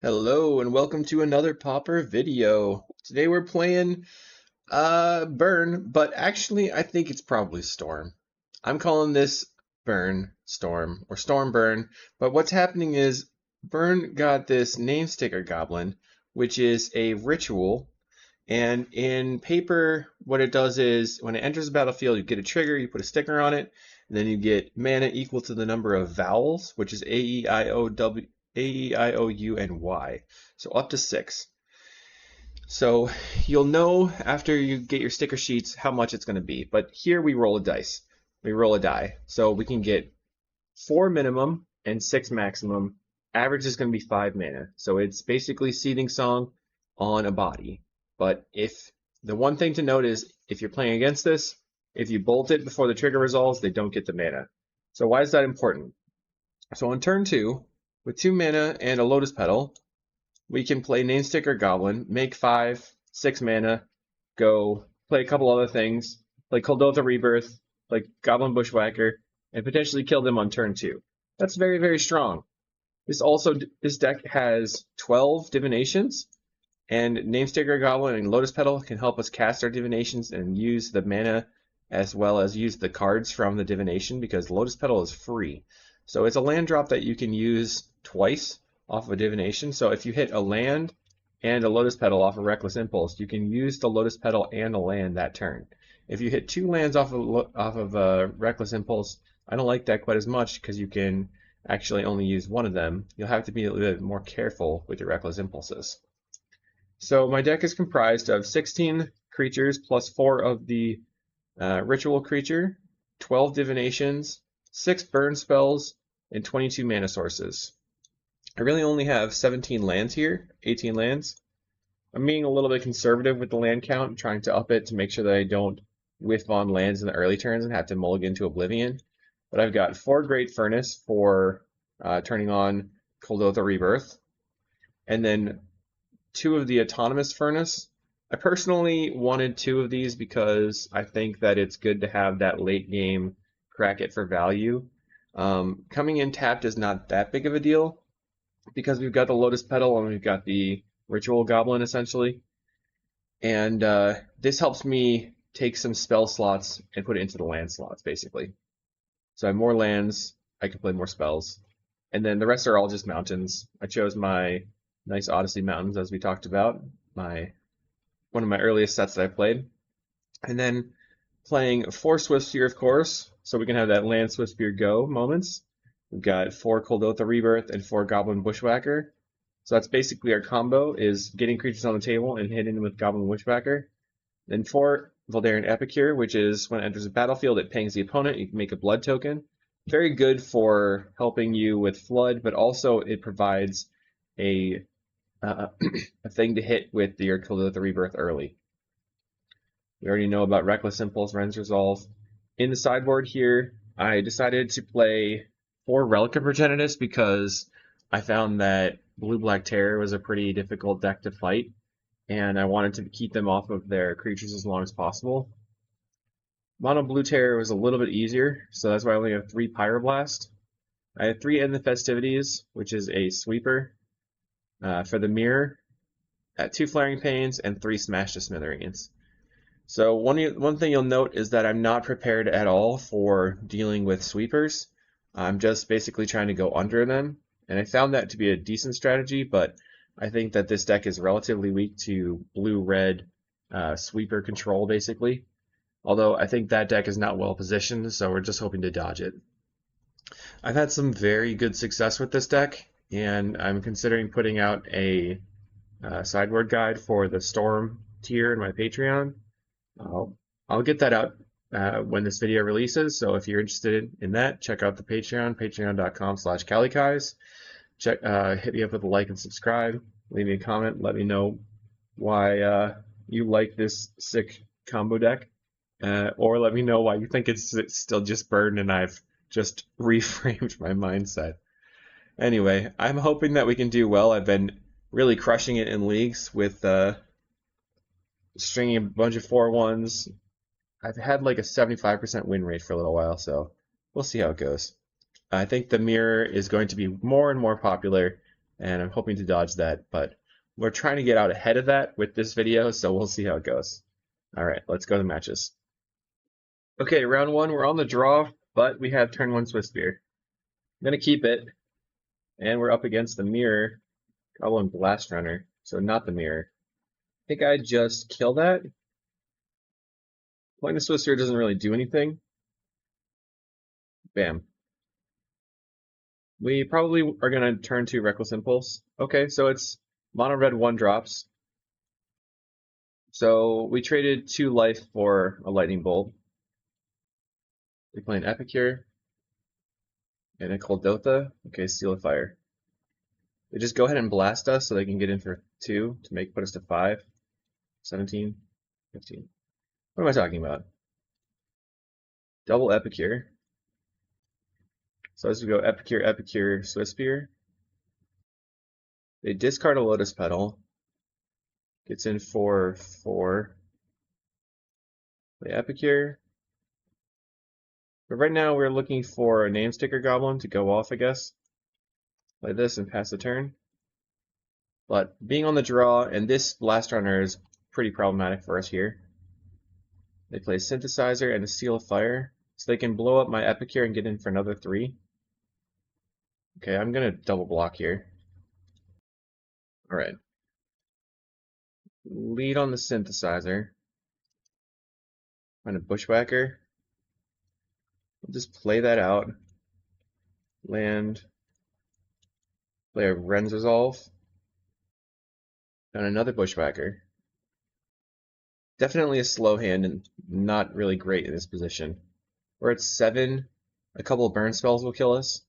Hello and welcome to another Pauper video. Today we're playing Burn, but actually I think it's probably Storm. I'm calling this Burn Storm or Storm Burn, but what's happening is Burn got this name sticker goblin, which is a ritual, and in Paper what it does is when it enters the battlefield you get a trigger, you put a sticker on it, and then you get mana equal to the number of vowels, which is A-E-I-O-U, and Y. So up to 6. So you'll know after you get your sticker sheets how much it's going to be. But here we roll a dice. We roll a die. So we can get 4 minimum and 6 maximum. Average is going to be 5 mana. So it's basically Seething Song on a body. But if the one thing to note is if you're playing against this, if you bolt it before the trigger resolves, they don't get the mana. So why is that important? So on turn 2, with 2 mana and a Lotus Petal, we can play Namesticker Goblin, make 5, 6 mana, go play a couple other things, like Kuldotha Rebirth, like Goblin Bushwhacker, and potentially kill them on turn 2. That's very, very strong. This deck has 12 divinations, and Namesticker Goblin and Lotus Petal can help us cast our divinations and use the mana as well as use the cards from the divination because Lotus Petal is free. So it's a land drop that you can use twice off of a divination. So if you hit a land and a Lotus Petal off a Reckless Impulse, you can use the Lotus Petal and a land that turn. If you hit 2 lands off of a Reckless Impulse, I don't like that quite as much because you can actually only use one of them. You'll have to be a little bit more careful with your Reckless Impulses. So my deck is comprised of 16 creatures plus 4 of the ritual creature, 12 divinations, 6 burn spells, and 22 mana sources. I really only have 17 lands here, 18 lands. I'm being a little bit conservative with the land count, trying to up it to make sure that I don't whiff on lands in the early turns and have to mulligan to Oblivion. But I've got 4 Great Furnace for turning on Kuldotha Rebirth, and then 2 of the Autonomous Furnace. I personally wanted 2 of these because I think that it's good to have that late game crack it for value. Coming in tapped is not that big of a deal because we've got the Lotus Petal and we've got the Ritual Goblin essentially. And this helps me take some spell slots and put it into the land slots basically. So I have more lands, I can play more spells. And then the rest are all just mountains. I chose my nice Odyssey Mountains as we talked about, one of my earliest sets that I played. And then playing 4 Swiftspear, of course, so we can have that land Swiftspear go moments. We've got 4 Kuldotha Rebirth and 4 Goblin Bushwhacker. So that's basically our combo, is getting creatures on the table and hitting with Goblin Bushwhacker. Then 4 Voldaren Epicure, which is when it enters the battlefield, it pangs the opponent, you can make a blood token. Very good for helping you with flood, but also it provides a thing to hit with your Kuldotha Rebirth early. We already know about Reckless Impulse, Ren's Resolve. In the sideboard here, I decided to play 4 Relic of Progenitus because I found that Blue-Black Terror was a pretty difficult deck to fight, and I wanted to keep them off of their creatures as long as possible. Mono Blue Terror was a little bit easier, so that's why I only have 3 Pyroblast. I have 3 End the Festivities, which is a sweeper. For the Mirror, at 2 Flaring Pains and 3 Smash to Smithereens. So one thing you'll note is that I'm not prepared at all for dealing with sweepers. I'm just basically trying to go under them, and I found that to be a decent strategy, but I think that this deck is relatively weak to blue-red sweeper control, basically. Although I think that deck is not well positioned, so we're just hoping to dodge it. I've had some very good success with this deck, and I'm considering putting out a sideboard guide for the Storm tier in my Patreon. I'll get that out when this video releases, so if you're interested in that, check out the Patreon, patreon.com/calicais. Hit me up with a like and subscribe. Leave me a comment. Let me know why you like this sick combo deck, or let me know why you think it's still just Burn and I've just reframed my mindset. Anyway, I'm hoping that we can do well. I've been really crushing it in leagues with stringing a bunch of 4-1s. I've had like a 75% win rate for a little while, so we'll see how it goes. I think the Mirror is going to be more and more popular and I'm hoping to dodge that, but we're trying to get out ahead of that with this video, so we'll see how it goes. All right, let's go to matches. Okay, round one, we're on the draw, but we have turn one Swiftspear. I'm going to keep it, and we're up against the mirror Goblin Blast Runner, so not the mirror. I think I just kill that. Playing the Swiftspear doesn't really do anything. Bam. We probably are going to turn to Reckless Impulse. Okay, so it's mono red 1-drops. So we traded 2 life for a Lightning Bolt. We play an Epicure and a Kuldotha. Okay, Seal of Fire. They just go ahead and blast us so they can get in for 2 to put us to 5, 17, 15. What am I talking about? Double Epicure. So as we go Epicure, Epicure, Swiftspear. They discard a Lotus Petal. Gets in for 4. Play Epicure. But right now we're looking for a Name Sticker Goblin to go off, I guess. Play this and pass the turn. But being on the draw, and this Blast Runner is pretty problematic for us here. They play Synthesizer and a Seal of Fire, so they can blow up my Epicure and get in for another 3. Okay, I'm going to double block here. Alright. Lead on the Synthesizer. Find a Bushwhacker. We'll just play that out. Land. Play a Ren's Resolve. And another Bushwhacker. Definitely a slow hand and not really great in this position. We're at 7. A couple of burn spells will kill us.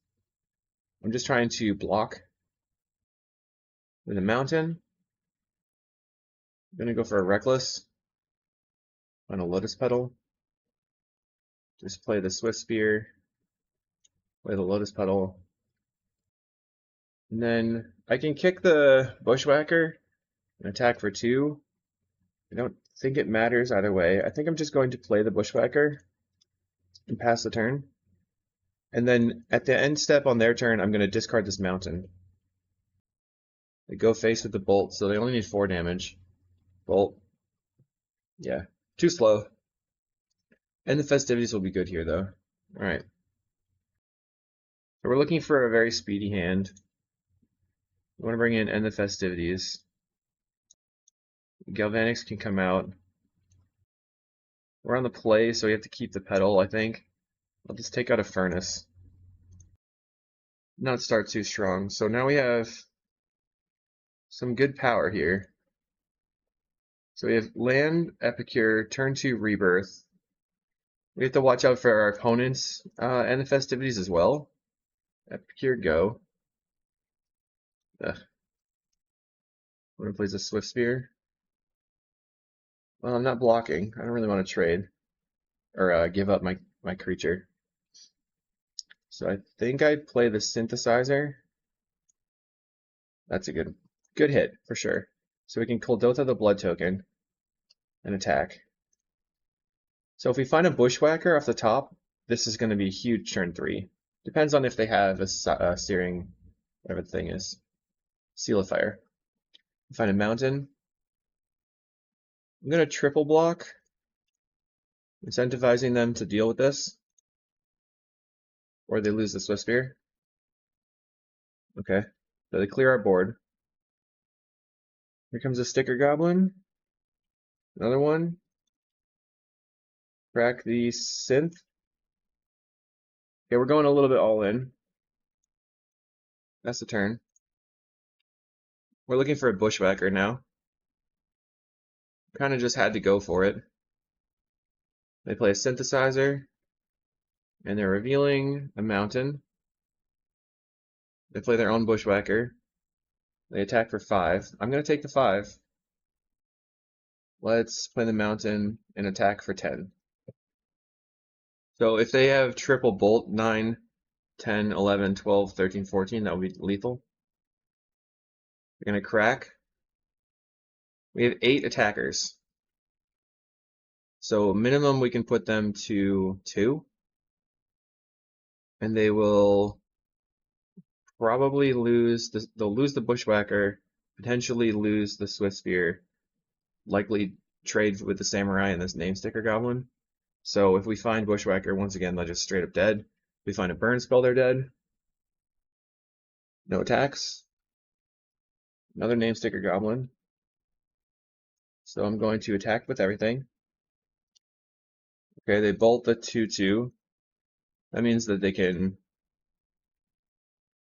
I'm just trying to block with a mountain. I'm going to go for a Reckless on a Lotus Petal. Just play the Swiftspear, play the Lotus Petal. And then I can kick the Bushwhacker and attack for 2. I don't think it matters either way. I think I'm just going to play the Bushwhacker and pass the turn. And then at the end step on their turn, I'm going to discard this mountain. They go face with the Bolt, so they only need 4 damage. Bolt. Yeah, too slow. And the Festivities will be good here, though. Alright. So we're looking for a very speedy hand. We want to bring in End the Festivities. Galvanics can come out. We're on the play, so we have to keep the Petal, I think. I'll just take out a Furnace. Not start too strong. So now we have some good power here. So we have Land, Epicure, turn 2 Rebirth. We have to watch out for our opponents and the Festivities as well. Epicure, go. One plays a Swiftspear. Well, I'm not blocking. I don't really want to trade or give up my creature. So I think I play the Synthesizer. That's a good hit for sure. So we can Kuldotha the Blood Token and attack. So if we find a Bushwhacker off the top, this is going to be huge turn 3. Depends on if they have a Searing, whatever the thing is. Seal of Fire. Find a Mountain. I'm going to triple block, incentivizing them to deal with this. Or they lose the Swiftspear. Okay, so they clear our board. Here comes a Sticker Goblin. Another one. Crack the Synth. Okay, we're going a little bit all in. That's the turn. We're looking for a Bushwhacker now. Kind of just had to go for it. They play a Synthesizer, and they're revealing a Mountain. They play their own Bushwhacker. They attack for 5. I'm going to take the 5. Let's play the Mountain and attack for 10. So if they have triple Bolt, 9, 10, 11, 12, 13, 14, that would be lethal. We're going to crack. We have 8 attackers. So minimum we can put them to 2. And they will probably lose the, they'll lose the Bushwhacker, potentially lose the Swift Spear, likely trade with the Samurai and this Name Sticker Goblin. So if we find Bushwhacker, once again, they're just straight up dead. If we find a Burn Spell, they're dead. No attacks. Another Name Sticker Goblin. So I'm going to attack with everything. Okay, they bolt the 2/2. That means that they can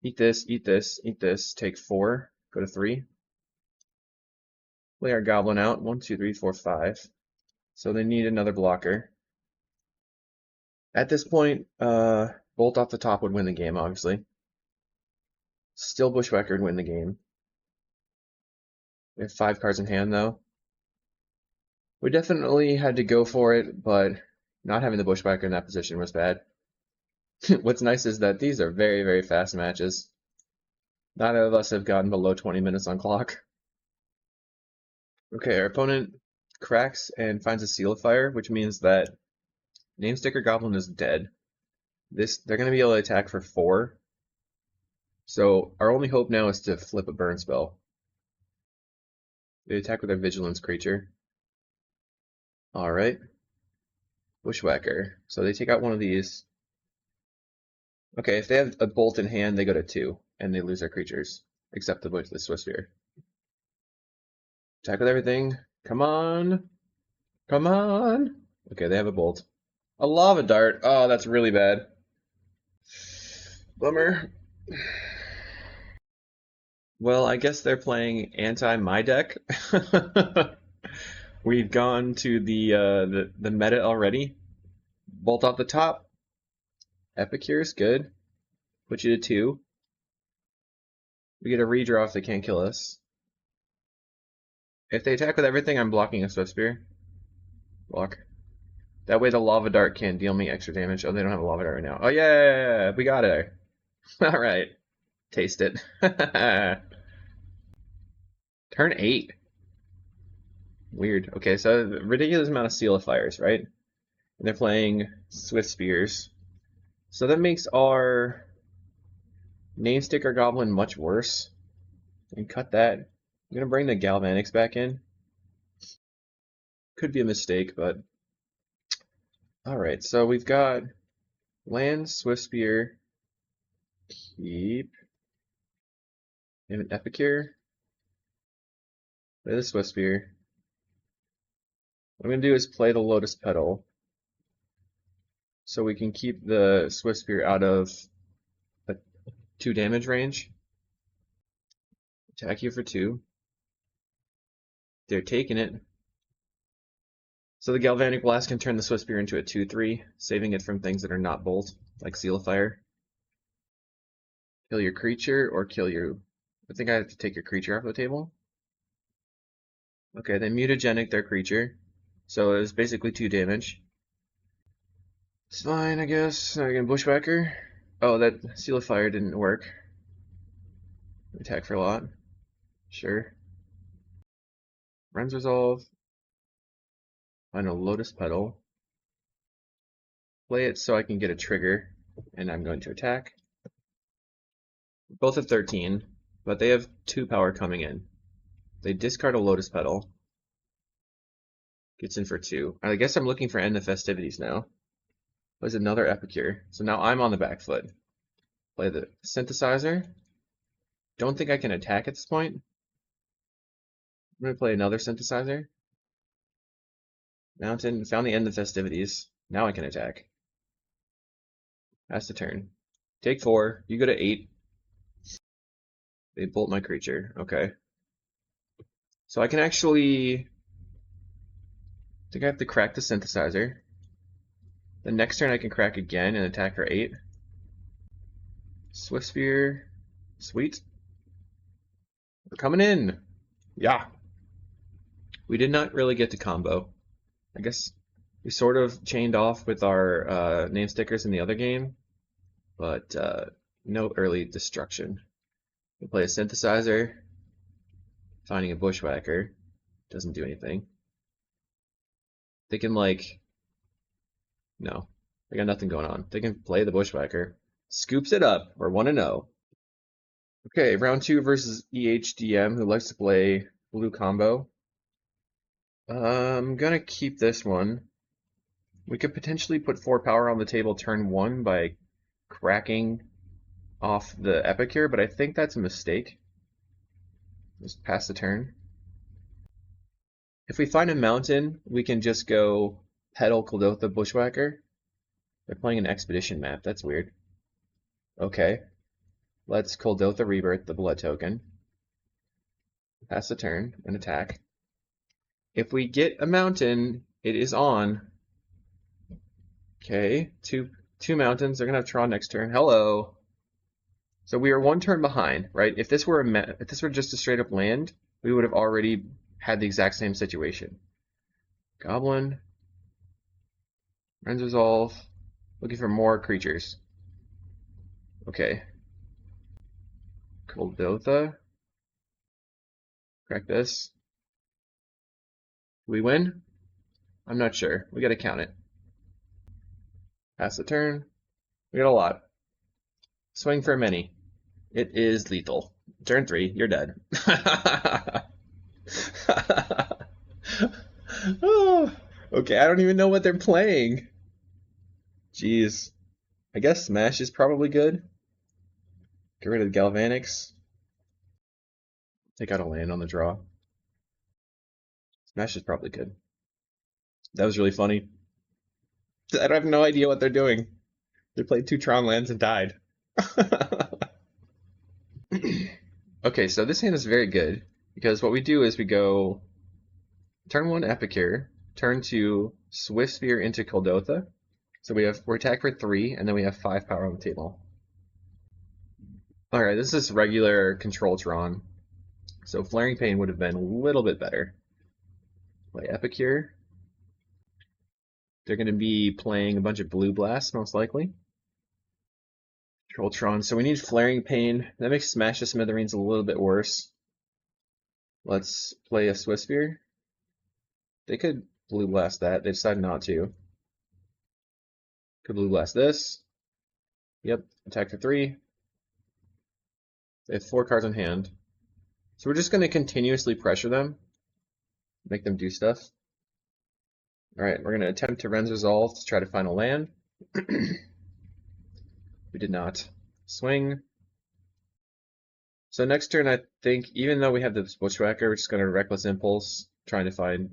eat this, eat this, eat this, take 4, go to 3. Play our Goblin out. 1, 2, 3, 4, 5. So they need another blocker. At this point, Bolt off the top would win the game, obviously. Still Bushwhacker would win the game. We have 5 cards in hand, though. We definitely had to go for it, but not having the Bushwhacker in that position was bad. What's nice is that these are very, very fast matches. Neither of us have gotten below 20 minutes on clock. Okay, our opponent cracks and finds a Seal of Fire, which means that Name Sticker Goblin is dead. They're going to be able to attack for 4. So our only hope now is to flip a burn spell. They attack with their Vigilance creature. Alright. Bushwhacker. So they take out one of these. Okay, if they have a bolt in hand, they go to 2, and they lose their creatures, except the Swift Spear. Attack with everything. Come on! Come on! Okay, they have a bolt. A Lava Dart! Oh, that's really bad. Bummer. Well, I guess they're playing anti-my deck. We've gone to the meta already. Bolt off the top. Epicure is good. Put you to 2. We get a redraw if they can't kill us. If they attack with everything, I'm blocking a Swift Spear. Block. That way the Lava Dart can't deal me extra damage. Oh, they don't have a Lava Dart right now. Oh, yeah! We got it. Alright. Taste it. Turn 8. Weird. Okay, so ridiculous amount of Seal of Fires, right? And they're playing Swift Spears. So that makes our Name Sticker Goblin much worse. And cut that. I'm going to bring the Galvanics back in. Could be a mistake, but... Alright, so we've got land, Swift Spear, keep, and an Epicure. Play the Swift Spear. What I'm going to do is play the Lotus Petal, so we can keep the Swift Spear out of a 2 damage range. Attack you for 2. They're taking it. So the Galvanic Blast can turn the Swift Spear into a 2/3, saving it from things that are not Bolt, like Seal of Fire. Kill your creature or kill you. I think I have to take your creature off the table. Okay, they mutagenic their creature, so it was basically 2 damage. It's fine, I guess. Now we get Bushwhacker. Oh, that Seal of Fire didn't work. Attack for a lot. Sure. Friends Resolve. Find a Lotus Petal. Play it so I can get a trigger, and I'm going to attack. Both have 13, but they have 2 power coming in. They discard a Lotus Petal. Gets in for 2. I guess I'm looking for End the Festivities now. Plays another Epicure. So now I'm on the back foot. Play the Synthesizer. Don't think I can attack at this point. I'm going to play another Synthesizer. Mountain. Found the End of Festivities. Now I can attack. That's the turn. Take 4. You go to 8. They bolt my creature. Okay. So I can actually... I think I have to crack the Synthesizer. The next turn I can crack again and attack for 8. Swift Spear. Sweet. We're coming in. Yeah. We did not really get to combo. I guess we sort of chained off with our name stickers in the other game, but no early destruction. We play a Synthesizer. Finding a Bushwhacker. Doesn't do anything. They can, like... No. They got nothing going on. They can play the Bushwhacker. Scoops it up. We're 1-0. Okay, round 2 versus EHDM, who likes to play blue combo. I'm gonna keep this one. We could potentially put 4 power on the table turn 1 by cracking off the Epicure, but I think that's a mistake. Just pass the turn. If we find a mountain, we can just go Petal Kuldotha Bushwhacker. They're playing an expedition map. That's weird. Okay. Let's Kuldotha Rebirth the blood token. Pass the turn and attack. If we get a mountain, it is on. Okay, two mountains. They're gonna have Tron next turn. Hello. So we are 1 turn behind, right? If this were just a straight up land, we would have already had the exact same situation. Goblin, Ren's Resolve, looking for more creatures. Okay. Kuldotha. Crack this. We win? I'm not sure. We gotta count it. Pass the turn. We got a lot. Swing for a many. It is lethal. Turn 3, you're dead. Oh, okay, I don't even know what they're playing. Jeez. I guess Smash is probably good. Get rid of the Galvanics. Take out a land on the draw. Smash is probably good. That was really funny. I have no idea what they're doing. They played 2 Tron lands and died. Okay, so this hand is very good because what we do is we go turn 1 Epicure, turn 2 Swift Sphere into Kuldotha. So we're attack for 3, and then we have 5 power on the table. Alright, this is regular control Tron. So Flaring Pain would have been a little bit better. Play Epicure. They're going to be playing a bunch of Blue Blasts, most likely. Control Tron. So we need Flaring Pain. That makes Smash the Smithereens a little bit worse. Let's play a Swift Sphere. They could Blue Blast that. They decided not to. Could Blue Blast this. Yep, attack for 3. They have 4 cards in hand. So we're just going to continuously pressure them. Make them do stuff. Alright, we're going to attempt to Ren's Resolve to try to find a land. We did not. Swing. So next turn, I think, even though we have the Bushwhacker, we're just going to Reckless Impulse, trying to find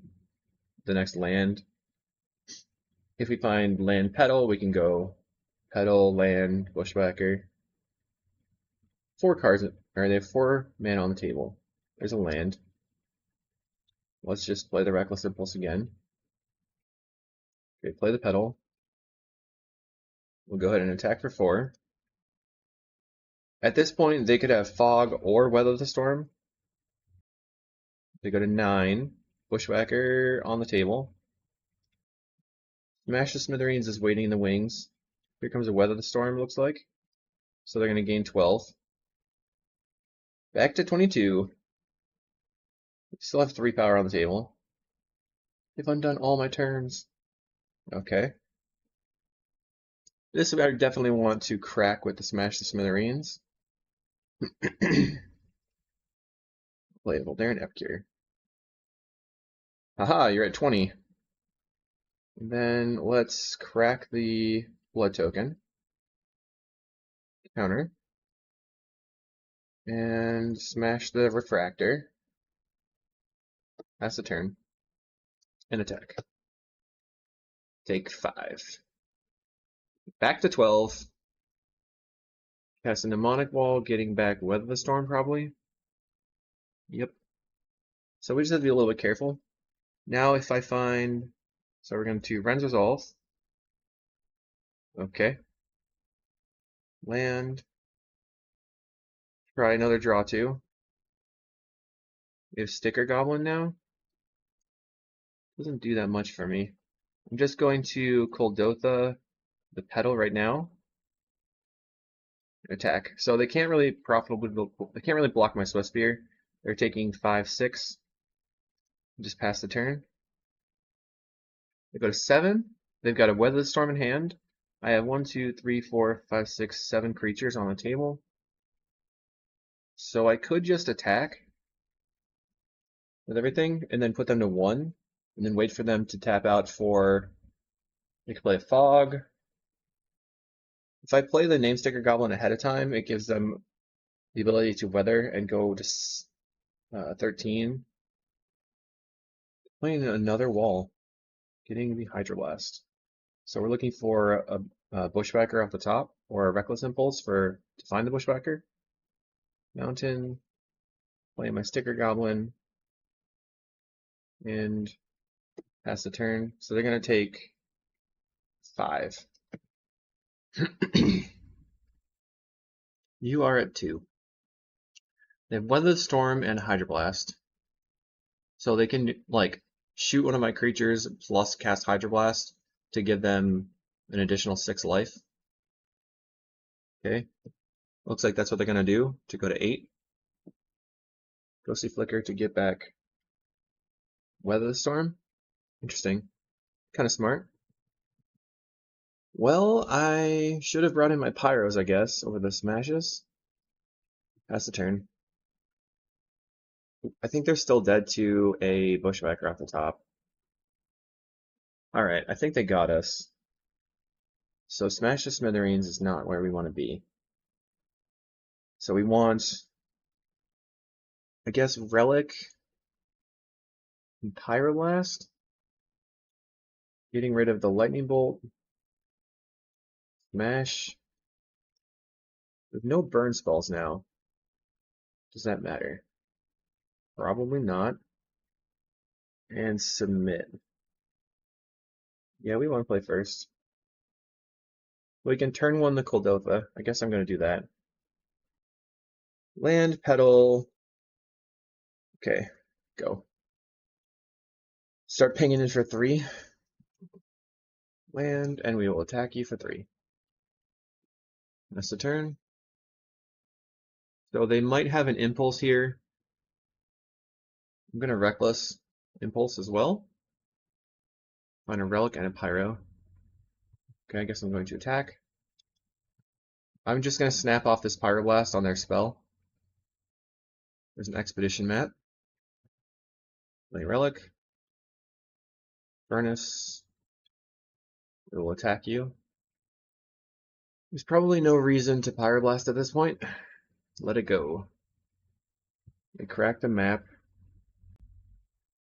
the next land. If we find land Petal, we can go Petal, land, Bushwhacker. 4 cards, or they have 4 mana on the table. There's a land. Let's just play the Reckless Impulse again. Okay, play the Petal. We'll go ahead and attack for 4. At this point, they could have Fog or Weather the Storm. They go to 9. Bushwhacker on the table. Smash the Smithereens is waiting in the wings. Here comes a Weather the Storm, looks like. So they're going to gain 12. Back to 22. Still have 3 power on the table. They've undone all my turns. Okay. This I definitely want to crack with the Smash the Smithereens. Playable Darren Epicure. Haha, you're at 20. And then let's crack the blood token. Counter. And smash the refractor. Pass the turn. And attack. Take 5. Back to 12. Cast a Mnemonic Wall, getting back Weather the Storm probably. Yep. So we just have to be a little bit careful. Now if I find, so we're going to Ren's Resolve. Okay. Land. Try another draw 2. We have Sticker Goblin now. Doesn't do that much for me. I'm just going to Kuldotha the Petal right now. Attack. So they can't really block my Swift Spear. They're taking 5, 6. Just pass the turn. They go to 7. They've got a Weather the Storm in hand. I have 1, 2, 3, 4, 5, 6, 7 creatures on the table. So I could just attack with everything and then put them to 1 and then wait for them to tap out for. They could play a Fog. If I play the Namesticker Goblin ahead of time, it gives them the ability to weather and go to 13. Playing another wall, getting the Hydroblast. So we're looking for a Bushwhacker off the top or a Reckless Impulse to find the Bushwhacker. Mountain, playing my Sticker Goblin, and pass the turn. So they're going to take 5. You are at 2. They have Weather the Storm and Hydroblast. So they can like shoot one of my creatures plus cast Hydroblast to give them an additional 6 life. Okay. Looks like that's what they're going to do to go to 8. Ghostly Flicker to get back Weather the Storm. Interesting. Kind of smart. Well, I should have brought in my Pyros, I guess, over the Smashes. Pass the turn. I think they're still dead to a Bushwhacker off the top. Alright, I think they got us. So Smash the Smithereens is not where we want to be. So we want, I guess, Relic and Pyroblast. Getting rid of the Lightning Bolt. Smash. We have no burn spells now. Does that matter? Probably not. And submit. Yeah, we want to play first. We can turn 1 the Kuldotha. I guess I'm going to do that. Land, Petal. Okay, go. Start pinging in for 3. Land, and we will attack you for 3. That's the turn. So they might have an Impulse here. I'm going to Reckless Impulse as well. Find a Relic and a Pyro. Okay, I guess I'm going to attack. I'm just going to snap off this Pyroblast on their spell. There's an Expedition map. Play Relic. Furnace. It will attack you. There's probably no reason to Pyroblast at this point. Let it go. They cracked a map.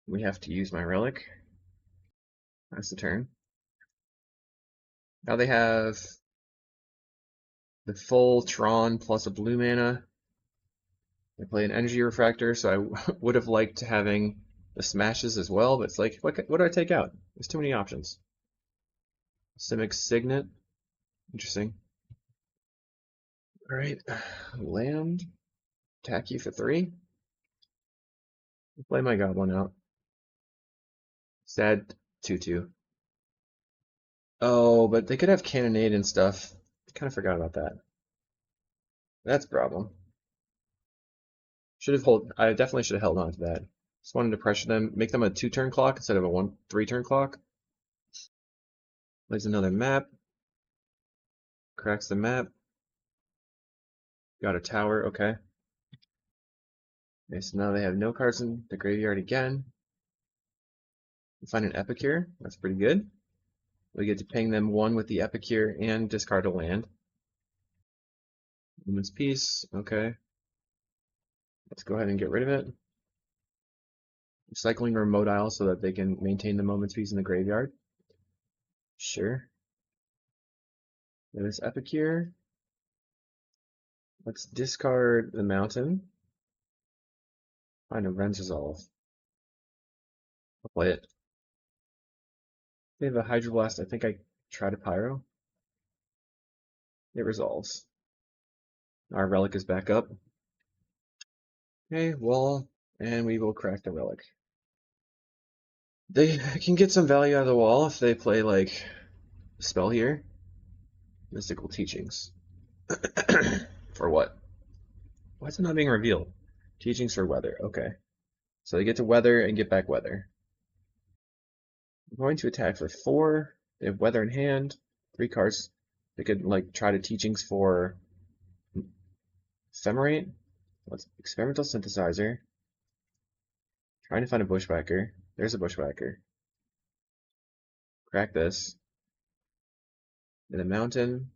We have to use my Relic. That's the turn. Now they have the full Tron plus a blue mana. They play an Energy Refractor, so I would have liked having the Smashes as well, but it's like, what do I take out? There's too many options. Simic Signet. Interesting. Alright, land. Attack you for 3. Play my Goblin out. Sad 2/2. Oh, but they could have Cannonade and stuff. I kind of forgot about that. That's a problem. I definitely should have held on to that. Just wanted to pressure them, make them a 2-turn clock instead of a 3-turn clock. Plays another map. Cracks the map. Got a tower, okay. Okay, so now they have no cards in the graveyard again. We find an Epicure, that's pretty good. We get to ping them 1 with the Epicure and discard a land. Moment's Peace, okay. Let's go ahead and get rid of it. Recycling Remote Isle so that they can maintain the Moment's Peace in the graveyard. Sure. There's Epicure. Let's discard the Mountain. Find a Ren's Resolve. I'll play it. They have a Hydroblast. I think I try to Pyro. It resolves. Our Relic is back up. Okay, wall, and we will crack the Relic. They can get some value out of the wall if they play like a spell here. Mystical Teachings. For what? Why is it not being revealed? Teachings for Weather. Okay. So they get to Weather and get back Weather. I'm going to attack for 4. They have Weather in hand. 3 cards. They could like try to Teachings for Ephemerate. Let's experimental synthesizer. Trying to find a bushwhacker. There's a bushwhacker. Crack this. In a mountain.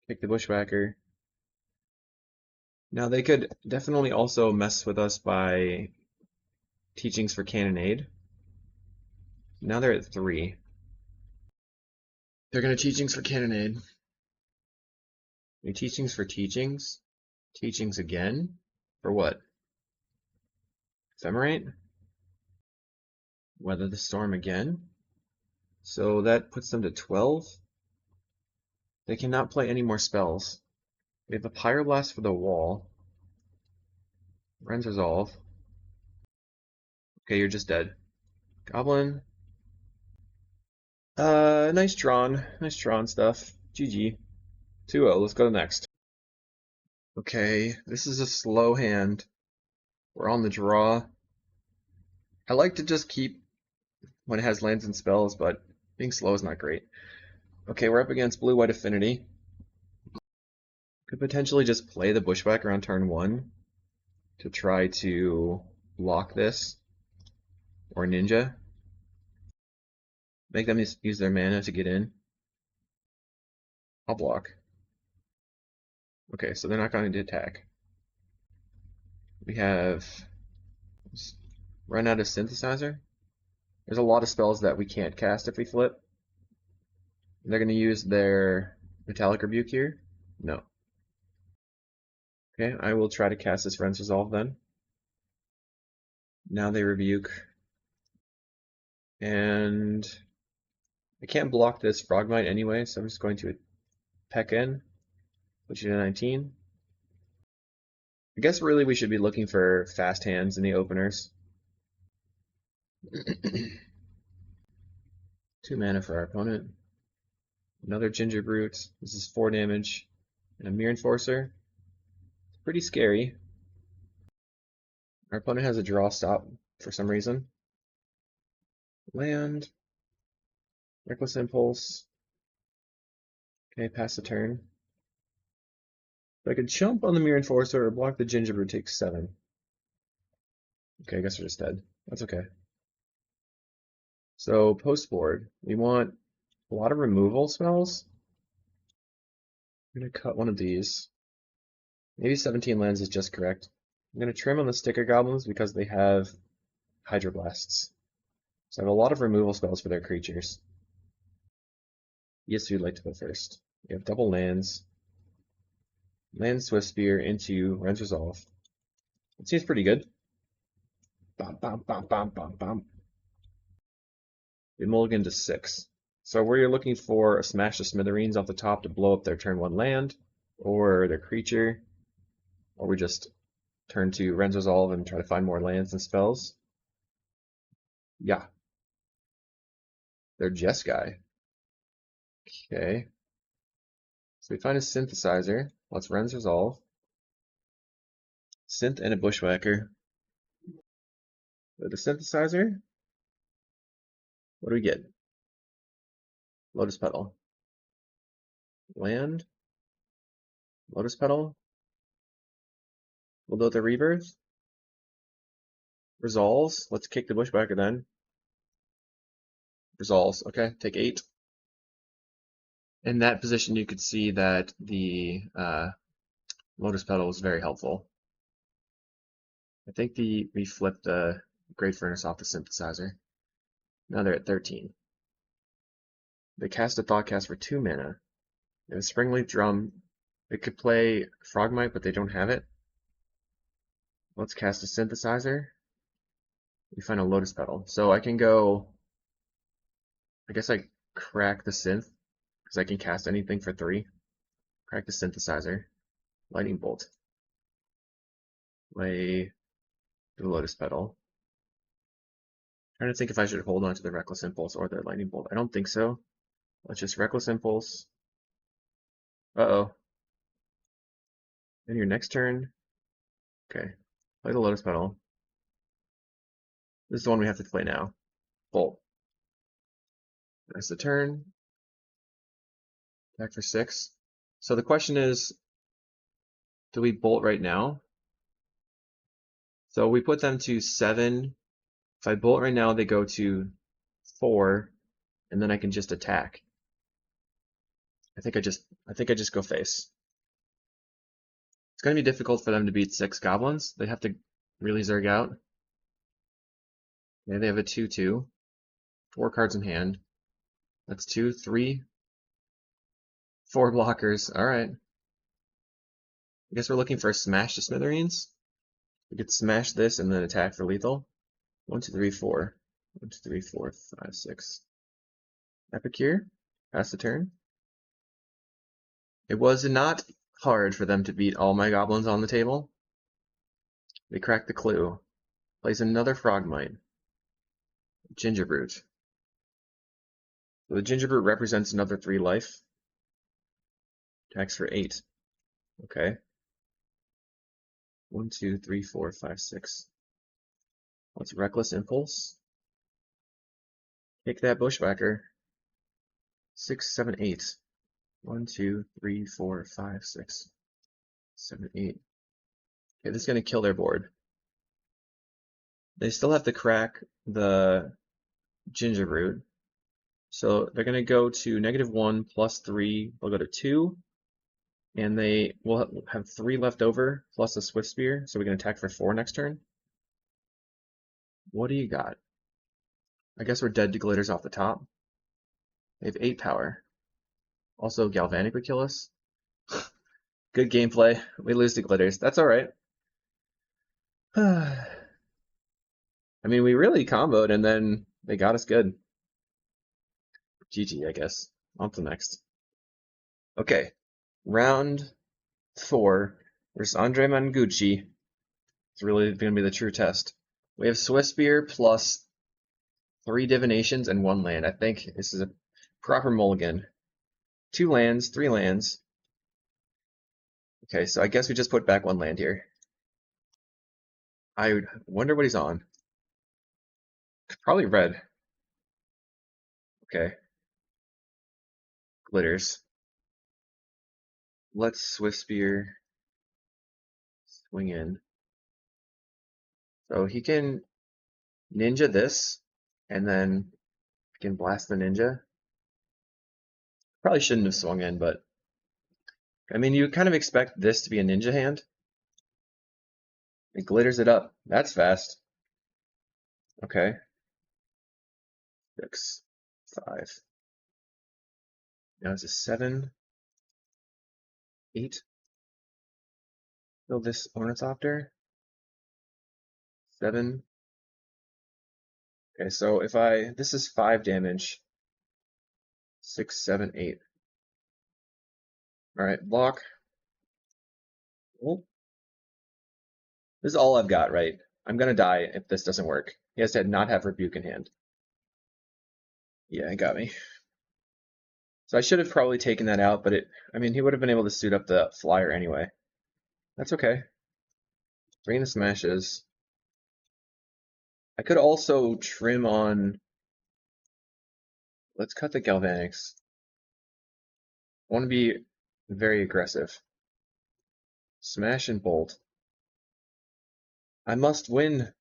Pick the bushwhacker. Now they could definitely also mess with us by teachings for cannonade. Now they're at 3. They're going to teachings for cannonade. New teachings for teachings. Teachings again? For what? Ephemerate? Weather the storm again? So that puts them to 12. They cannot play any more spells. We have a Pyroblast for the wall. Ren's Resolve. Okay, you're just dead. Goblin. Nice Tron. Nice Tron stuff. GG. 2-0. Let's go to the next. Okay, this is a slow hand. We're on the draw. I like to just keep when it has lands and spells, but being slow is not great. Okay, we're up against Blue-White Affinity. Could potentially just play the Bushwhacker on turn 1 to try to block this, or Ninja. Make them use their mana to get in. I'll block. Okay, so they're not going to attack. We have run out of Synthesizer. There's a lot of spells that we can't cast if we flip. They're going to use their Metallic Rebuke here? No. Okay, I will try to cast this Ren's Resolve then. Now they Rebuke. And I can't block this Frogmite anyway, so I'm just going to peck in, put you to 19. I guess really we should be looking for fast hands in the openers. 2 mana for our opponent. Another Ginger Brute. This is 4 damage. And a Mirror Enforcer. It's pretty scary. Our opponent has a draw stop for some reason. Land. Reckless Impulse. Okay, pass the turn. If I could jump on the Mirror Enforcer or block the Ginger Brute, takes 7. Okay, I guess we're just dead. That's okay. So, post board, we want a lot of removal spells. I'm going to cut one of these. Maybe 17 lands is just correct. I'm going to trim on the sticker goblins because they have Hydroblasts. So I have a lot of removal spells for their creatures. Yes, you'd like to go first. We have double lands. Land Swift Spear into Ren's Resolve. It seems pretty good. Bam, bam, bam, bam, bam, bam. We mulligan to 6. So where you're looking for a Smash the Smithereens off the top to blow up their turn 1 land, or their creature, or we just turn to Ren's Resolve and try to find more lands and spells. Yeah. They're Jeskai. Okay. So we find a Synthesizer. Let's Ren's Resolve. Synth and a Bushwhacker. With a Synthesizer, what do we get? Lotus Petal. Land. Lotus Petal. Kuldotha Rebirth. Resolves. Let's kick the Bushwhacker then. Resolves. Okay, take 8. In that position, you could see that the Lotus Petal was very helpful. I think we flipped the Great Furnace off the Synthesizer. Now they're at 13. They cast a Thoughtcast for 2 mana. They have a Springleaf Drum. They could play Frogmite, but they don't have it. Let's cast a Synthesizer. We find a Lotus Petal. So I can go, I guess I crack the Synth, because I can cast anything for 3. Crack the Synthesizer. Lightning Bolt. Play the Lotus Petal. Trying to think if I should hold on to the Reckless Impulse or the Lightning Bolt. I don't think so. Let's just Reckless Impulse. Uh-oh. Then your next turn. Okay. Play the Lotus Petal. This is the one we have to play now. Bolt. That's the turn. Attack for 6. So the question is, Do we bolt right now? So we put them to 7. If I bolt right now, they go to 4, and then I can just attack. I think I just go face. It's going to be difficult for them to beat 6 goblins. They have to really zerg out. Okay, they have a 2/2. 4 cards in hand. That's 2, 3, 4 blockers. All right. I guess we're looking for a smash to smithereens. We could smash this and then attack for lethal. 1, 2, 3, 4. 1, 2, 3, 4, 5, 6. Epicure. Pass the turn. It was not hard for them to beat all my goblins on the table. They cracked the clue. Plays another Frogmite. Gingerbrute. So the Gingerbrute represents another 3 life. Attacks for 8. Okay. 1, 2, 3, 4, 5, 6. What's Reckless Impulse? Kick that Bushwhacker. 6, 7, 8. 1, 2, 3, 4, 5, 6, 7, 8. Okay, this is going to kill their board. They still have to crack the Gingerbrute. So they're going to go to -1 plus 3. They'll go to 2. And they will have 3 left over plus a Swift Spear. So we can attack for 4 next turn. What do you got? I guess we're dead to glitters off the top. They have 8 power. Also, Galvanic would kill us. Good gameplay. We lose to glitters. That's alright. I mean, we really comboed and then they got us good. GG, I guess. On to the next. Okay. Round 4 versus Andre Mangucci. It's really going to be the true test. We have Swift Spear plus 3 divinations and 1 land. I think this is a proper mulligan. 2 lands, 3 lands. Okay, so I guess we just put back 1 land here. I wonder what he's on. Probably red. Okay. Glitters. Let's Swift Spear swing in. So he can ninja this, and then he can blast the ninja. Probably shouldn't have swung in, but I mean, you kind of expect this to be a ninja hand. It glitters it up. That's fast. Okay. 6, 5. Now it's a 7, 8. Build this Ornithopter. 7. Okay, so if this is 5 damage. 6, 7, 8. Alright, block. Oh. This is all I've got, right? I'm gonna die if this doesn't work. He has to not have Rebuke in hand. Yeah, it got me. So I should have probably taken that out, but I mean, he would have been able to suit up the flyer anyway. That's okay. 3 in the smashes. I could also trim on. Let's cut the Galvanics. I want to be very aggressive. Smash and bolt. I must win.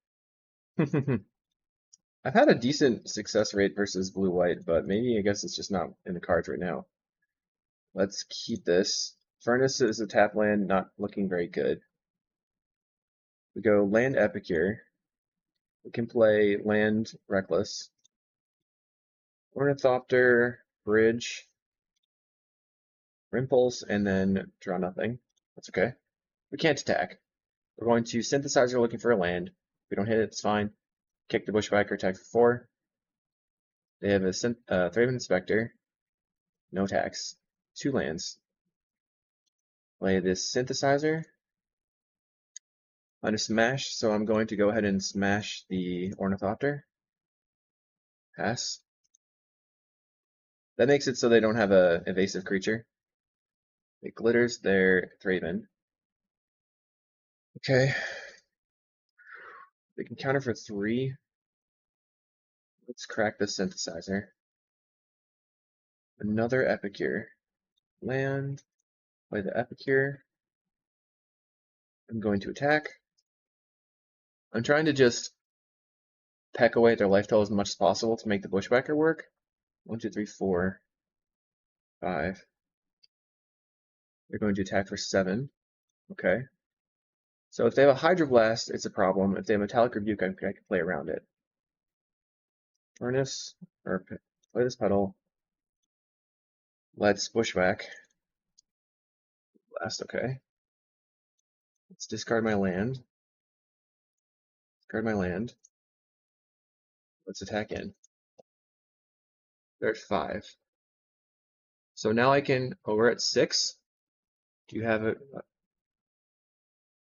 I've had a decent success rate versus blue-white, but maybe I guess it's just not in the cards right now. Let's keep this. Furnace is a tap land, not looking very good. We go land Epicure. We can play land Reckless. Ornithopter, Bridge, Impulse, and then draw nothing. That's okay. We can't attack. We're going to Synthesizer looking for a land. If we don't hit it, it's fine. Kick the Bushwhacker, attack for 4. They have a Thraben Inspector. No attacks. 2 lands. Play this Synthesizer. On a smash, so I'm going to go ahead and smash the Ornithopter. Pass. That makes it so they don't have a evasive creature. It glitters their Thraben. Okay. They can counter for 3. Let's crack the Synthesizer. Another Epicure. Land. Play the Epicure. I'm going to attack. I'm trying to just peck away at their life total as much as possible to make the Bushwhacker work. 1, 2, 3, 4, 5. They're going to attack for 7. Okay. So if they have a Hydroblast, it's a problem. If they have Metallic Rebuke, I can play around it. Furnace, or play this petal. Let's Bushwhack. Blast, okay. Let's discard my land. Discard my land. Let's attack in. They're at 5. So now I can, oh, we're at 6. Do you have it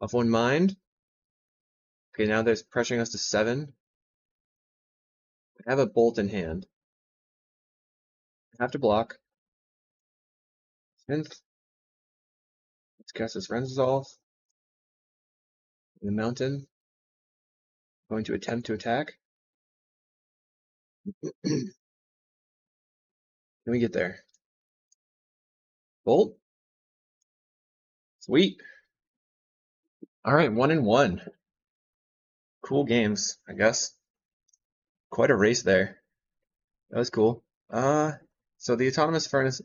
of one mind? Okay, now there's pressuring us to 7. I have a bolt in hand. I have to block. 10th. Let's cast this Resolve. In the mountain. I'm going to attempt to attack. Can we get there? Bolt. Sweet. All right, 1 and 1. Cool games, I guess. Quite a race there. That was cool. So the Autonomous Furnace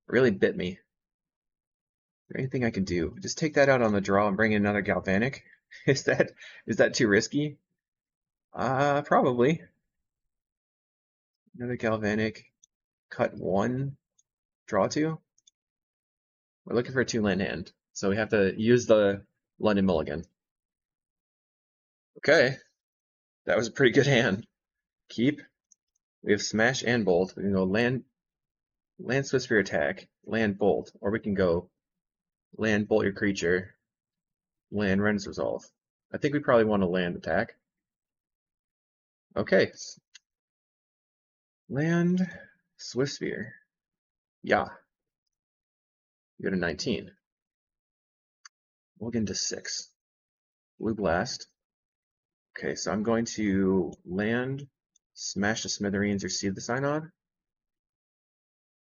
really bit me. Is there anything I can do? Just take that out on the draw and bring in another Galvanic? Is that too risky? Probably. Another Galvanic. Cut 1. Draw 2. We're looking for a 2-land hand, so we have to use the London Mulligan. Okay. That was a pretty good hand. Keep. We have Smash and Bolt. We can go land Swift Spear attack, land Bolt, or we can go land Bolt your creature, land Ren's Resolve. I think we probably want to land attack. Okay. Land Swift Spear. Yeah. You go to 19. We'll get into 6. Blue Blast. Okay, so I'm going to land, smash the Smithereens, receive the Synod.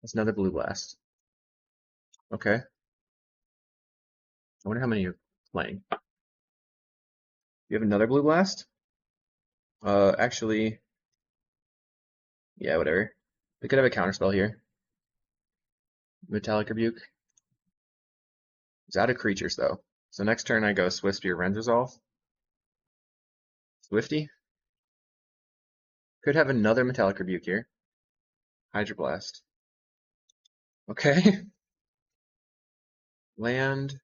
That's another Blue Blast. Okay. I wonder how many you're playing. You have another Blue Blast? Actually, yeah, whatever. We could have a counterspell here. Metallic Rebuke. It's out of creatures, though. So next turn I go Swift Spear, Ren's Resolve. Swifty. Could have another Metallic Rebuke here. Hydroblast. Okay. Land.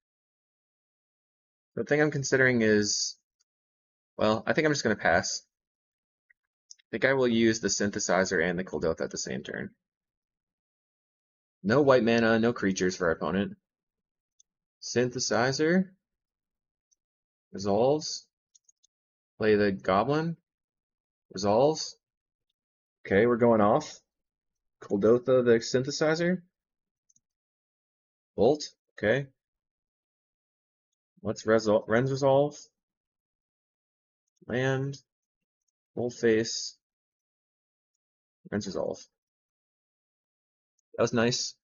The thing I'm considering is, well, I think I'm just going to pass. I think I will use the Synthesizer and the Kuldotha at the same turn. No white mana, no creatures for our opponent. Synthesizer. Resolves. Play the Goblin. Resolves. Okay, we're going off. Kuldotha the Synthesizer. Bolt. Okay. Let's Ren's Resolve. Land. Boldface. Ren's Resolve. That was nice.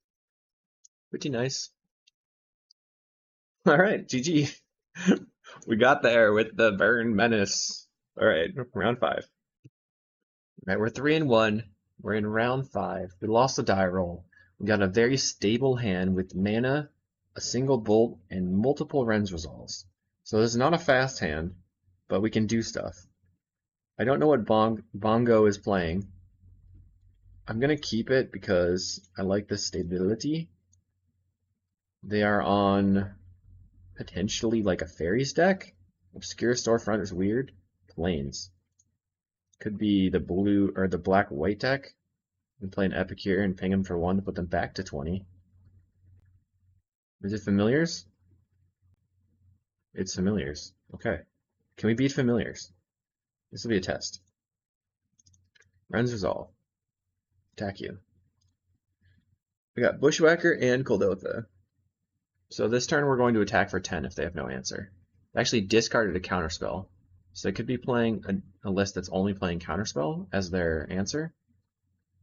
Pretty nice. Alright, GG. We got there with the Burn Menace. Alright, round 5. Alright, we're 3 and 1. We're in round 5. We lost the die roll. We got a very stable hand with mana, a single bolt, and multiple Ren's Resolves. So this is not a fast hand, but we can do stuff. I don't know what Bongo is playing. I'm going to keep it because I like the stability. They are on potentially like a Fairies deck. Obscure Storefront is weird. Plains. Could be the blue or the black-white deck. And play an Epicure and ping them for 1 to put them back to 20. Is it Familiars? It's Familiars. Okay. Can we beat Familiars? This will be a test. Ren's Resolve. Attack you. We got Bushwhacker and Kuldotha. So this turn we're going to attack for 10 if they have no answer. They actually discarded a counterspell. So they could be playing a list that's only playing counterspell as their answer.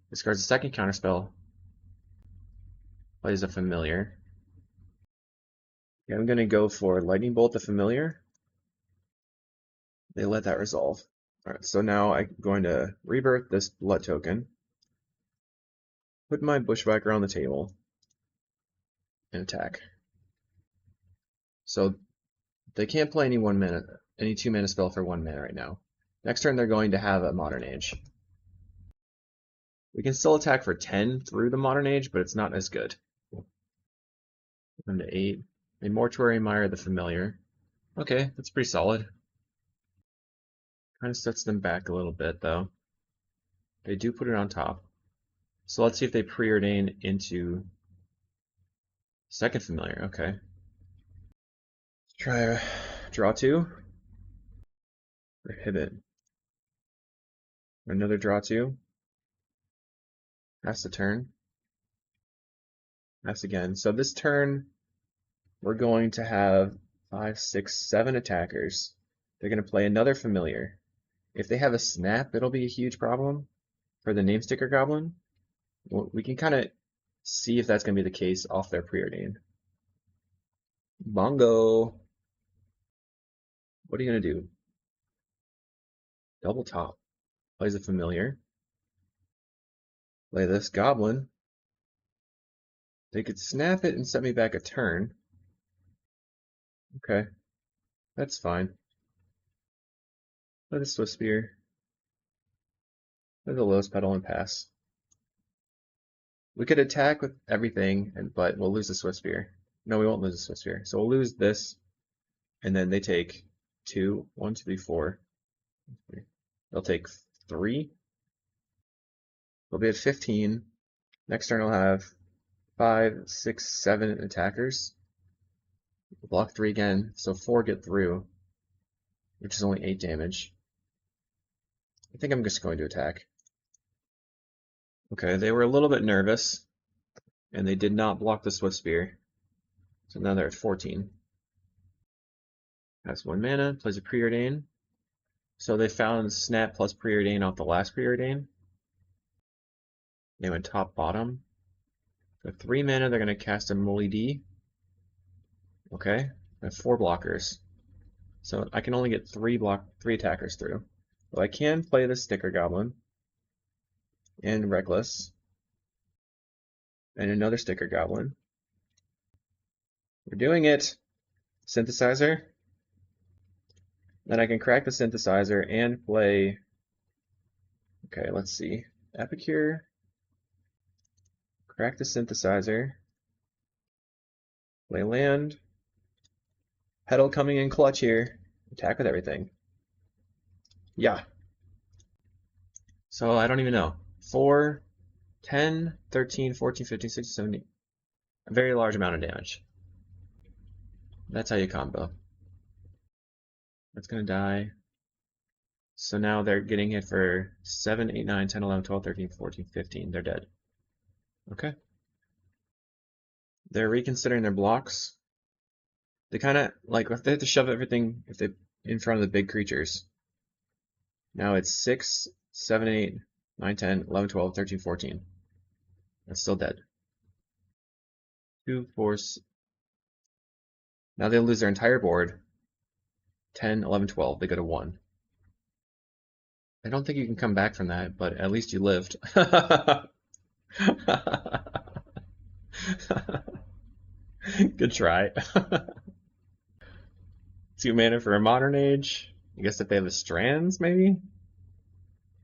Discards a second counterspell. Plays a Familiar. Yeah, I'm going to go for Lightning Bolt the Familiar. They let that resolve. Alright, so now I'm going to rebirth this blood token, put my Bushwhacker on the table, and attack. So they can't play any 2-mana spell for 1 mana right now. Next turn they're going to have a Modern Age. We can still attack for 10 through the Modern Age, but it's not as good. 1 to 8. A Mortuary Mire the Familiar. Okay, that's pretty solid. Kind of sets them back a little bit, though. They do put it on top. So let's see if they preordain into second familiar. Okay. Try a draw 2. Prohibit. Another draw 2. Pass the turn. Pass again. So this turn, we're going to have 5, 6, 7 attackers. They're going to play another familiar. If they have a snap, it'll be a huge problem for the name sticker goblin. We can kind of see if that's going to be the case off their preordain. Bongo. What are you going to do? Double top. Plays a familiar. Play this goblin. They could snap it and set me back a turn. Okay. That's fine. Play the Swift Spear. Play the Lotus Petal and pass. We could attack with everything, but we'll lose the Swift Spear. No, we won't lose the Swift Spear. So we'll lose this, and then they take 2, 1, 2, 3, 4. They'll take 3. They'll be at 15. Next turn I'll have 5, 6, 7 attackers. Block 3 again, so 4 get through, which is only 8 damage. I think I'm just going to attack. Okay, they were a little bit nervous, and they did not block the Swift Spear. So now they're at 14. That's 1 mana, plays a Preordain. So they found Snap plus Preordain off the last Preordain. They went top bottom. For 3 mana, they're going to cast a Mully D. Okay, I have 4 blockers. So I can only get 3 attackers through. Well, I can play the Sticker Goblin and Reckless and another Sticker Goblin. We're doing it. Synthesizer. Then I can crack the Synthesizer and play. Okay, let's see. Epicure. Crack the Synthesizer. Play land. Petal coming in clutch here. Attack with everything. Yeah. So I don't even know. 4, 10, 13, 14, 15, 16, 17. A very large amount of damage. That's how you combo. That's going to die. So now they're getting hit for 7, 8, 9, 10, 11, 12, 13, 14, 15. They're dead. Okay. They're reconsidering their blocks. They kind of, like, if they have to shove everything in front of the big creatures. Now it's 6, 7, 8, 9, 10, 11, 12, 13, 14. That's still dead. 2, 4. Now they lose their entire board. 10, 11, 12. They go to 1. I don't think you can come back from that, but at least you lived. Good try. 2 mana for a Modern Age. I guess if they have the Strands, maybe?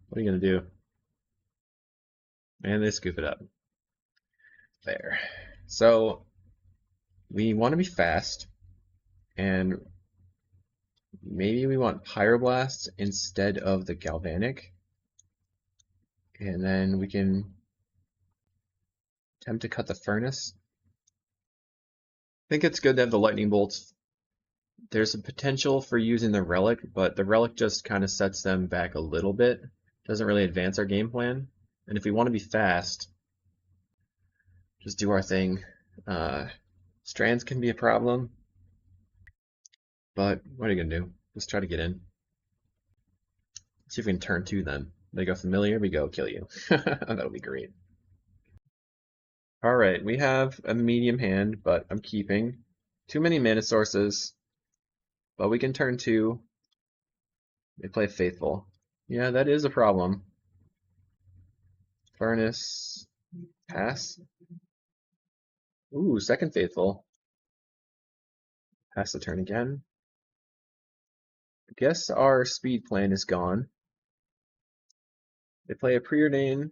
What are you going to do? And they scoop it up. There. So, we want to be fast, and maybe we want Pyroblast instead of the Galvanic. And then we can attempt to cut the Furnace. I think it's good to have the Lightning Bolts. There's a potential for using the Relic, but the Relic just kind of sets them back a little bit. Doesn't really advance our game plan. And if we want to be fast, just do our thing. Strands can be a problem, but what are you going to do? Just try to get in. See if we can turn 2 them. They go familiar, we go kill you. That'll be great. Alright, we have a medium hand, but I'm keeping. Too many mana sources, but we can turn 2. They play Faithful. Yeah, that is a problem. Furnace, pass. Ooh, second Faithful. Pass the turn again. I guess our speed plan is gone. They play a preordain,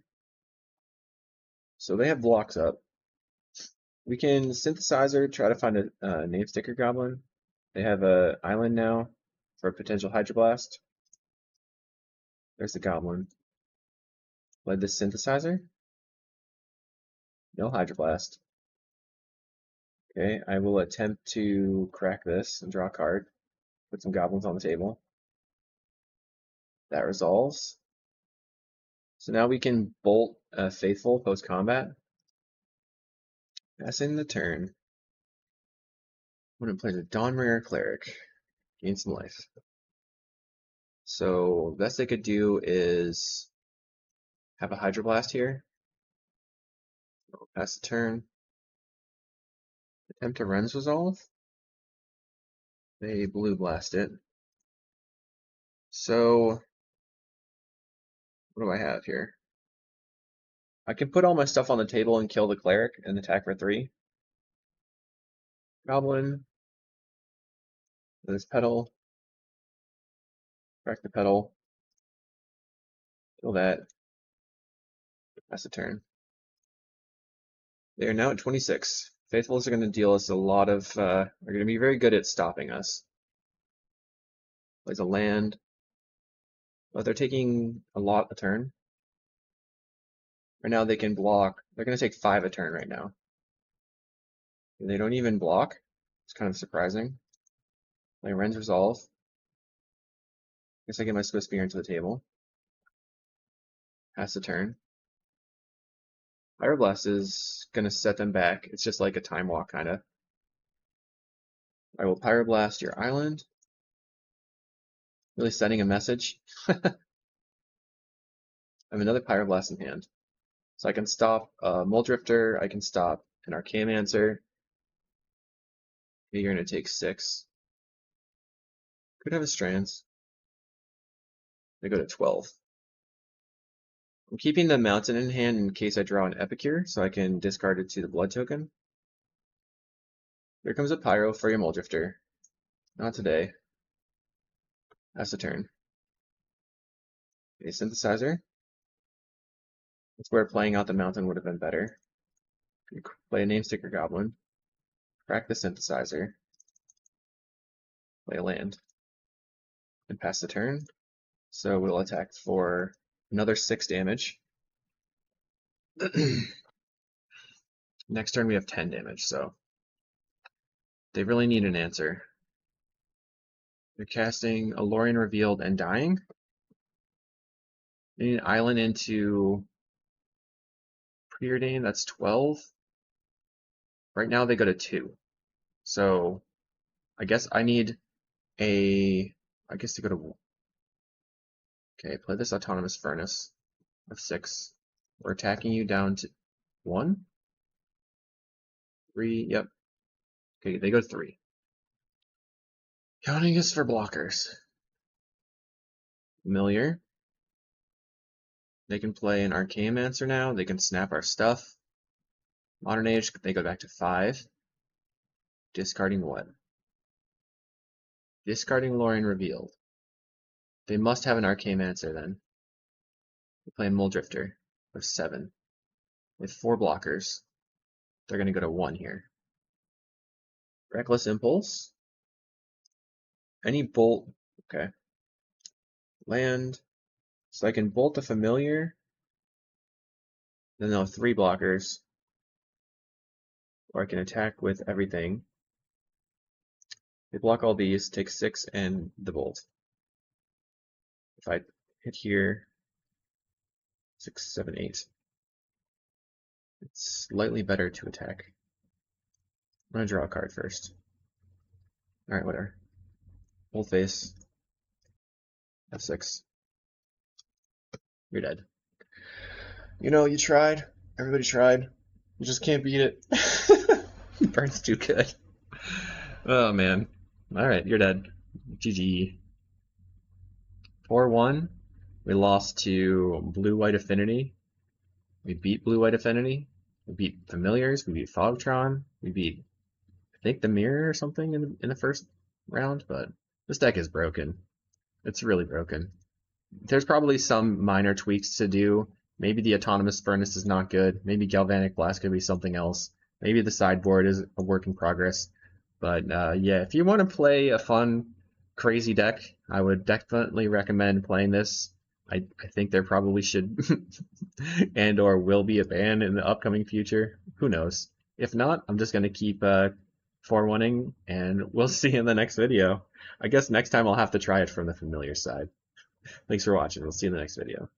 so they have blocks up. We can synthesizer, try to find a name sticker goblin. They have a island now for a potential hydroblast. There's the goblin. Play the synthesizer. No hydroblast. Okay, I will attempt to crack this and draw a card. Put some goblins on the table. That resolves. So now we can bolt Faithful post-combat. Passing the turn. Opponent plays a Dawnbringer Cleric. Gain some life. So best they could do is have a Hydroblast here. Pass the turn. Attempt to Ren's Resolve. They blue blast it. So what do I have here? I can put all my stuff on the table and kill the cleric and attack for 3. Goblin. This petal. Crack the petal. Kill that. Pass the turn. They are now at 26. Faithfuls are going to deal us a lot of, are going to be very good at stopping us. Plays a land. But they're taking a lot a turn. Right now they can block. They're going to take 5 a turn right now. And they don't even block. It's kind of surprising. Play Ren's Resolve. Guess I get my Swiss Spear into the table. Pass the turn. Pyroblast is going to set them back. It's just like a Time Walk, kind of. I will Pyroblast your island. Really sending a message. I have another Pyroblast in hand. So I can stop Muldrifter, I can stop an Archaeomancer. Okay, you're going to take 6. Could have a Strands. They go to 12. I'm keeping the Mountain in hand in case I draw an Epicure, so I can discard it to the Blood token. Here comes a Pyro for your Muldrifter. Not today. Pass the turn. A Synthesizer. That's where playing out the Mountain would have been better. Play a Namesticker Goblin. Crack the Synthesizer. Play a land. And pass the turn. So we'll attack for another 6 damage. Next turn we have 10 damage, so they really need an answer. They're casting Alorian Revealed and dying. They need an island into Preordain, that's 12. Right now they go to 2. So I guess I need to go to... Okay, play this Autonomous Furnace of 6. We're attacking you down to 1? 3, yep. Okay, they go to 3. Counting is for blockers. Familiar. They can play an Archaeomancer now. They can snap our stuff. Modern Age, they go back to 5. Discarding what? Discarding Lorien Revealed. They must have an Archaeomancer then. They play a Muldrifter of 7. With 4 blockers. They're going to go to 1 here. Reckless Impulse. Any bolt. Okay. Land. So I can bolt the Familiar. Then they'll have 3 blockers. Or I can attack with everything. They block all these, take 6 and the bolt. If I hit here, 6, 7, 8. It's slightly better to attack. I'm going to draw a card first. Alright, whatever. Bold face. F6. You're dead. You know, you tried. Everybody tried. You just can't beat it. Burn's too good. Oh man. Alright, you're dead. GG. 4-1. We lost to Blue-White Affinity. We beat Blue-White Affinity. We beat Familiars. We beat Fog Tron. We beat, I think, the Mirror or something in the first round, but this deck is broken. It's really broken. There's probably some minor tweaks to do. Maybe the Autonomous Furnace is not good. Maybe Galvanic Blast could be something else. Maybe the sideboard is a work in progress. But yeah, if you want to play a fun, crazy deck, I would definitely recommend playing this. I think there probably should and or will be a ban in the upcoming future. Who knows? If not, I'm just going to keep 4-1ing, and we'll see you in the next video. I guess next time I'll have to try it from the familiar side. Thanks for watching. We'll see you in the next video.